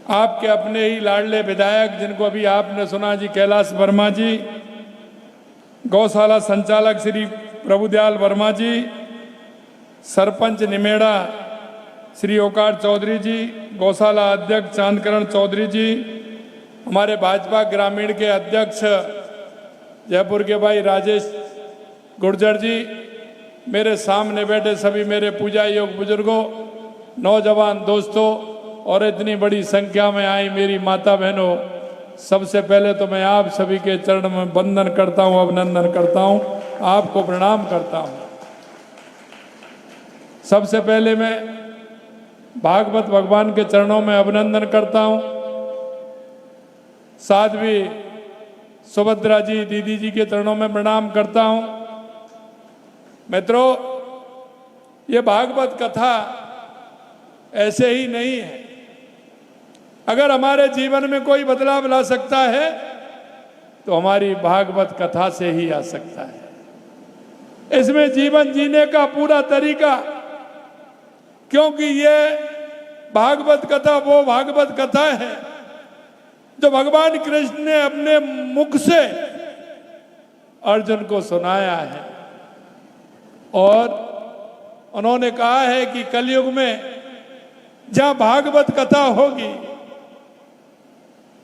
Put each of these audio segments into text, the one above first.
आपके अपने ही लाडले विधायक जिनको अभी आपने सुना जी, कैलाश वर्मा जी, गौशाला संचालक श्री प्रभुदयाल वर्मा जी, सरपंच निमेड़ा श्री ओकार चौधरी जी, गौशाला अध्यक्ष चांदकरण चौधरी जी, हमारे भाजपा ग्रामीण के अध्यक्ष जयपुर के भाई राजेश गुर्जर जी, मेरे सामने बैठे सभी मेरे पूजा योग बुजुर्गों, नौजवान दोस्तों और इतनी बड़ी संख्या में आई मेरी माता बहनों, सबसे पहले तो मैं आप सभी के चरण में वंदन करता हूं, अभिनंदन करता हूं, आपको प्रणाम करता हूं। सबसे पहले मैं भागवत भगवान के चरणों में अभिनंदन करता हूं, साध्वी सुभद्रा जी दीदी जी के चरणों में प्रणाम करता हूं। मित्रों, ये भागवत कथा ऐसे ही नहीं है। अगर हमारे जीवन में कोई बदलाव ला सकता है तो हमारी भागवत कथा से ही आ सकता है। इसमें जीवन जीने का पूरा तरीका, क्योंकि ये भागवत कथा वो भागवत कथा है जो भगवान कृष्ण ने अपने मुख से अर्जुन को सुनाया है। और उन्होंने कहा है कि कलयुग में जहां भागवत कथा होगी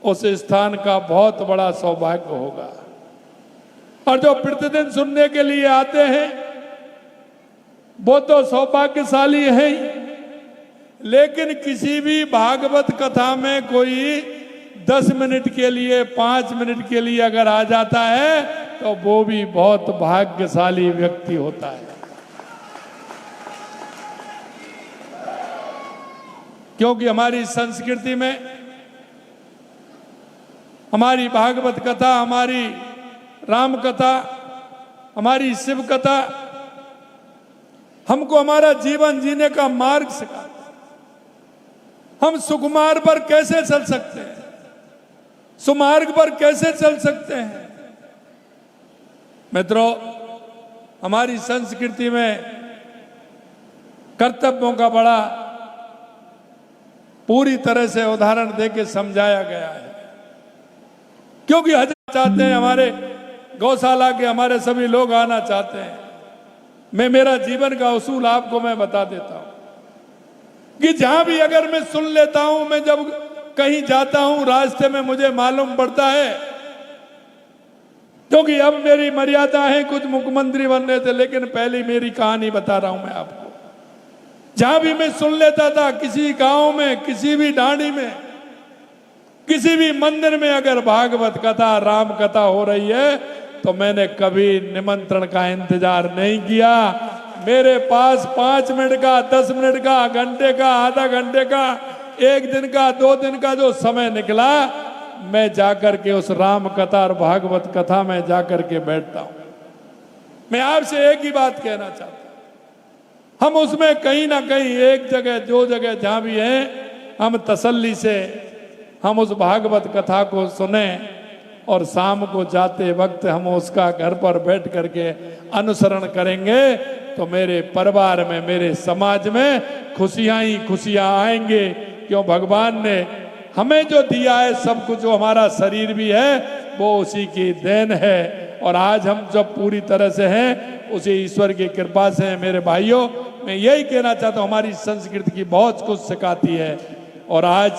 उस स्थान का बहुत बड़ा सौभाग्य होगा। और जो प्रतिदिन सुनने के लिए आते हैं वो तो सौभाग्यशाली है ही, लेकिन किसी भी भागवत कथा में कोई 10 मिनट के लिए 5 मिनट के लिए अगर आ जाता है तो वो भी बहुत भाग्यशाली व्यक्ति होता है। क्योंकि हमारी संस्कृति में हमारी भागवत कथा, हमारी राम कथा, हमारी शिव कथा हमको हमारा जीवन जीने का मार्ग सिखाता है। हम सुकुमार पर कैसे चल सकते हैं, सुमार्ग पर कैसे चल सकते हैं। मित्रों, हमारी संस्कृति में कर्तव्यों का बड़ा पूरी तरह से उदाहरण देके समझाया गया है। क्योंकि हजार चाहते हैं, हमारे गौशाला के हमारे सभी लोग आना चाहते हैं। मैं मेरा जीवन का उसूल आपको मैं बता देता हूं कि जहां भी अगर मैं सुन लेता हूं, मैं जब कहीं जाता हूं रास्ते में मुझे मालूम पड़ता है, क्योंकि अब मेरी मर्यादा है, कुछ मुख्यमंत्री बनने थे, लेकिन पहले मेरी कहानी बता रहा हूं मैं आपको। जहां भी मैं सुन लेता था, किसी गांव में, किसी भी डांडी में, किसी भी मंदिर में अगर भागवत कथा, राम कथा हो रही है तो मैंने कभी निमंत्रण का इंतजार नहीं किया। मेरे पास 5 मिनट का, 10 मिनट का, घंटे का, आधा घंटे का, 1 दिन का, 2 दिन का जो समय निकला, मैं जाकर के उस राम कथा और भागवत कथा में जाकर के बैठता हूं। मैं आपसे एक ही बात कहना चाहता हूं, हम उसमें कहीं ना कहीं एक जगह, जो जगह जहां भी है, हम तसल्ली से हम उस भागवत कथा को सुने और शाम को जाते वक्त हम उसका घर पर बैठ करके अनुसरण करेंगे तो मेरे परिवार में, मेरे समाज में खुशियां ही खुशियां आएंगे। क्यों, भगवान ने हमें जो दिया है सब कुछ, जो हमारा शरीर भी है वो उसी की देन है। और आज हम जब पूरी तरह से हैं उसी ईश्वर की कृपा से हैं। मेरे भाइयों, मैं यही कहना चाहता हूँ, हमारी संस्कृति की बहुत कुछ सिखाती है। और आज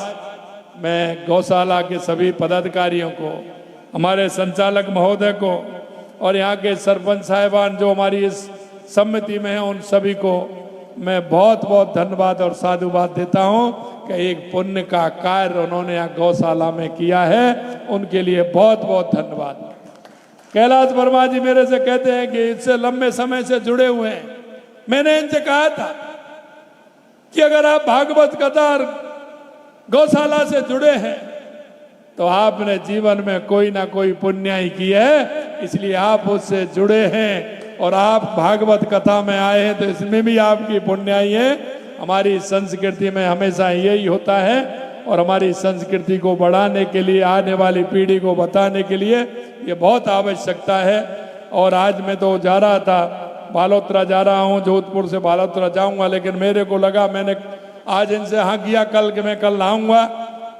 मैं गौशाला के सभी पदाधिकारियों को, हमारे संचालक महोदय को और यहाँ के सरपंच साहिबान जो हमारी इस समिति में हैं, उन सभी को मैं बहुत बहुत धन्यवाद और साधुवाद देता हूँ कि एक पुण्य का कार्य उन्होंने यहाँ गौशाला में किया है। उनके लिए बहुत बहुत धन्यवाद। कैलाश वर्मा जी मेरे से कहते हैं कि इससे लंबे समय से जुड़े हुए हैं। मैंने इनसे कहा था कि अगर आप भागवत कथा गौशाला से जुड़े हैं तो आपने जीवन में कोई ना कोई पुण्य ही की है, इसलिए आप उससे जुड़े हैं और आप भागवत कथा में आए हैं तो इसमें भी आपकी पुण्याई है। हमारी संस्कृति में हमेशा यही होता है और हमारी संस्कृति को बढ़ाने के लिए, आने वाली पीढ़ी को बताने के लिए ये बहुत आवश्यकता है। और आज मैं तो जा रहा था, बालोतरा जा रहा हूँ, जोधपुर से बालोतरा जाऊँगा, लेकिन मेरे को लगा, मैंने आज इनसे हाँ किया कल कि मैं कल आऊँगा,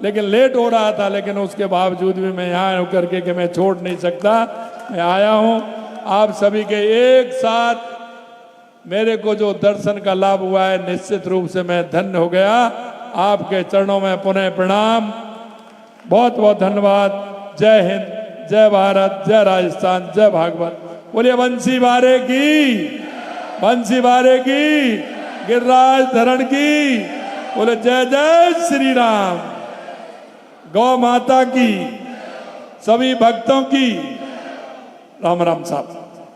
लेकिन लेट हो रहा था, लेकिन उसके बावजूद भी मैं यहाँ होकर के कि मैं छोड़ नहीं सकता, मैं आया हूँ। आप सभी के एक साथ मेरे को जो दर्शन का लाभ हुआ है, निश्चित रूप से मैं धन्य हो गया। आपके चरणों में पुनः प्रणाम, बहुत बहुत धन्यवाद। जय हिंद, जय भारत, जय राजस्थान, जय भागवत। बोलिए बंसी बारे की, बंसी बारे की, गिरिराज धरण की। बोले जय जय श्री राम। गौ माता की, सभी भक्तों की। राम राम साहब।